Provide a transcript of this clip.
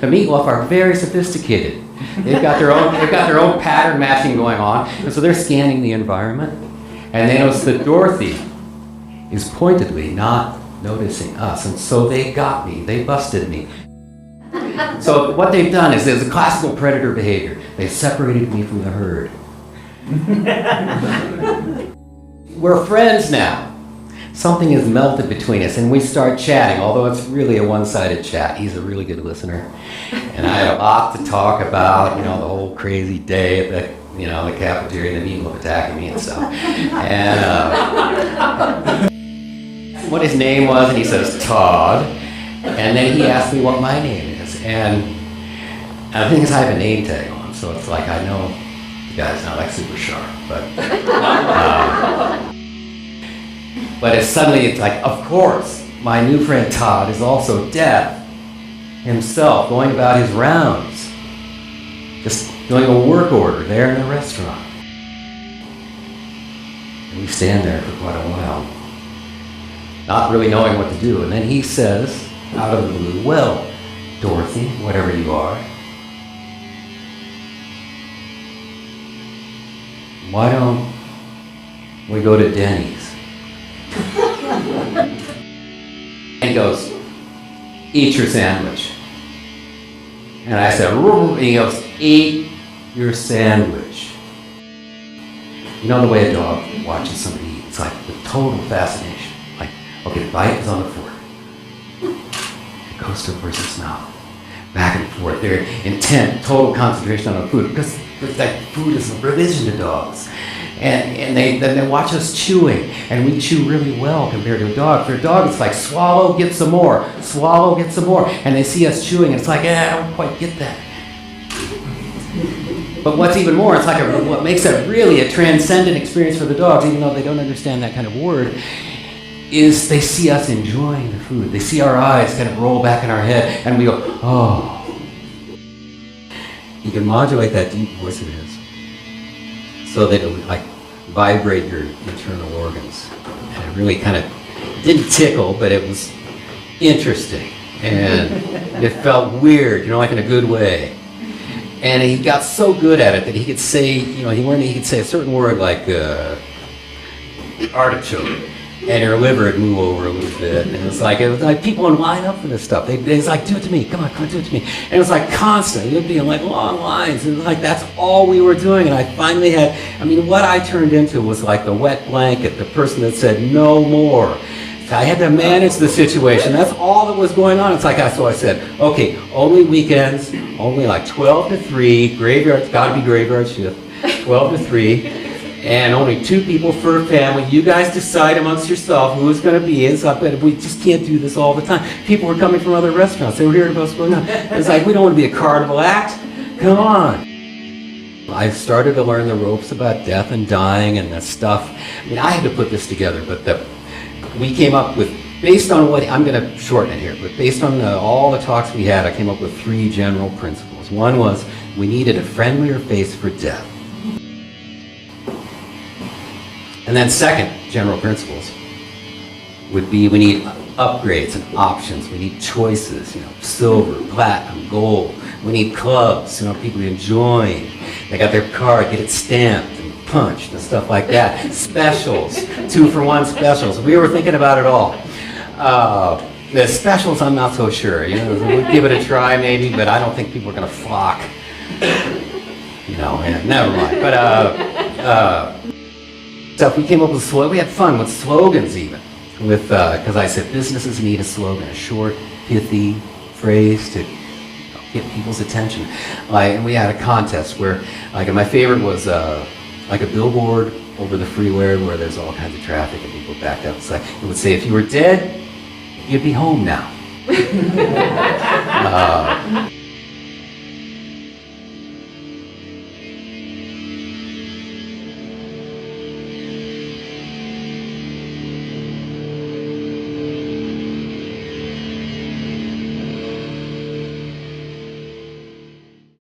The meatloaf are very sophisticated. They've got their own pattern matching going on, and so they're scanning the environment, and they notice that Dorothy is pointedly not noticing us, and so they got me. They busted me. So what they've done is there's a classical predator behavior. They've separated me from the herd. We're friends now. Something has melted between us, and we start chatting, although it's really a one-sided chat. He's a really good listener, and I had a lot to talk about, the whole crazy day at the cafeteria, and the meatloaf attacking me and stuff. And what his name was, and he says, Todd, and then he asked me what my name is, and the thing is I have a name tag on, so it's like I know the guy's not like super sharp, but it's like, of course, my new friend Todd is also Death himself, going about his rounds, just doing a work order there in the restaurant. And we stand there for quite a while, not really knowing what to do. And then he says, out of the blue, well, Dorothy, whatever you are, why don't we go to Denny's? And he goes, eat your sandwich. And I said, and he goes, eat your sandwich. You know the way a dog watches somebody eat? It's like with total fascination. Like, okay, the bite is on the fork. It goes towards its mouth. Back and forth. They're intent, total concentration on the food. Because that food is a religion to dogs. And then they watch us chewing, and we chew really well compared to a dog. For a dog, it's like, swallow, get some more. Swallow, get some more. And they see us chewing, and it's like, I don't quite get that. But what's even more, it's like what makes it really a transcendent experience for the dogs, even though they don't understand that kind of word, is they see us enjoying the food. They see our eyes kind of roll back in our head, and we go, oh. You can modulate that deep voice of his so that it would like vibrate your internal organs. And it really kind of didn't tickle, but it was interesting. And it felt weird, like in a good way. And he got so good at it that he could say, he could say a certain word like artichoke, and your liver would move over a little bit. And it was like people would line up for this stuff. It's like, do it to me, come on, do it to me. And it was like constant. It would be in like long lines. And it was like, that's all we were doing. And I finally had, what I turned into was like the wet blanket, the person that said no more. I had to manage the situation. That's all that was going on. It's like, so I said, okay, only weekends, only like 12 to 3, graveyard, it's gotta be graveyard shift, 12 to 3. And only 2 people per family. You guys decide amongst yourself who it's going to be. And so, but we just can't do this all the time. People were coming from other restaurants. They were hearing about what's going on. It's like, we don't want to be a carnival act. Come on. I started to learn the ropes about death and dying and that stuff. I had to put this together, but we came up with, based on what, I'm going to shorten it here, but based on all the talks we had, I came up with 3 general principles. One was, we needed a friendlier face for death. And then second general principles would be, we need upgrades and options. We need choices, silver, platinum, gold. We need clubs, people enjoying. They got their card, get it stamped and punched and stuff like that. Specials, 2-for-1 specials. We were thinking about it all. The specials, I'm not so sure. We'll give it a try maybe, but I don't think people are going to flock. Never mind. But stuff we came up with, we had fun with slogans even, because I said businesses need a slogan, a short, pithy phrase to get people's attention. And we had a contest where, my favorite was like a billboard over the freeway where there's all kinds of traffic and people backed up. It's like, it would say, if you were dead, you'd be home now.